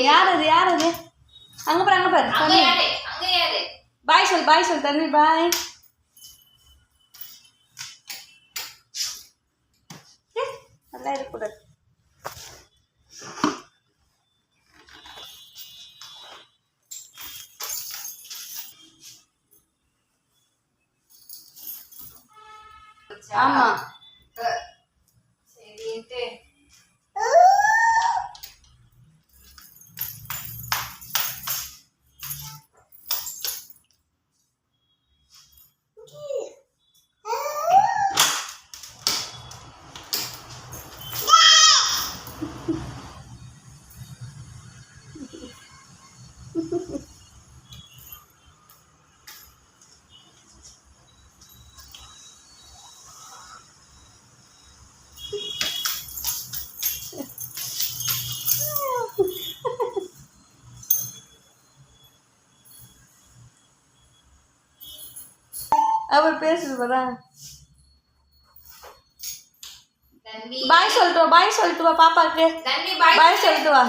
யார் அது யார் அது அங்க பாரு தம்பி பாய் சொல் தம்பி பாய் நல்லா இருக்கக்கூடாது ஆமா சரிட்டு அவர் பேசுது பாரா பாய் சொல்லிட்டு வா பாப்பாக்கு பாய் சொல்லிட்டு வா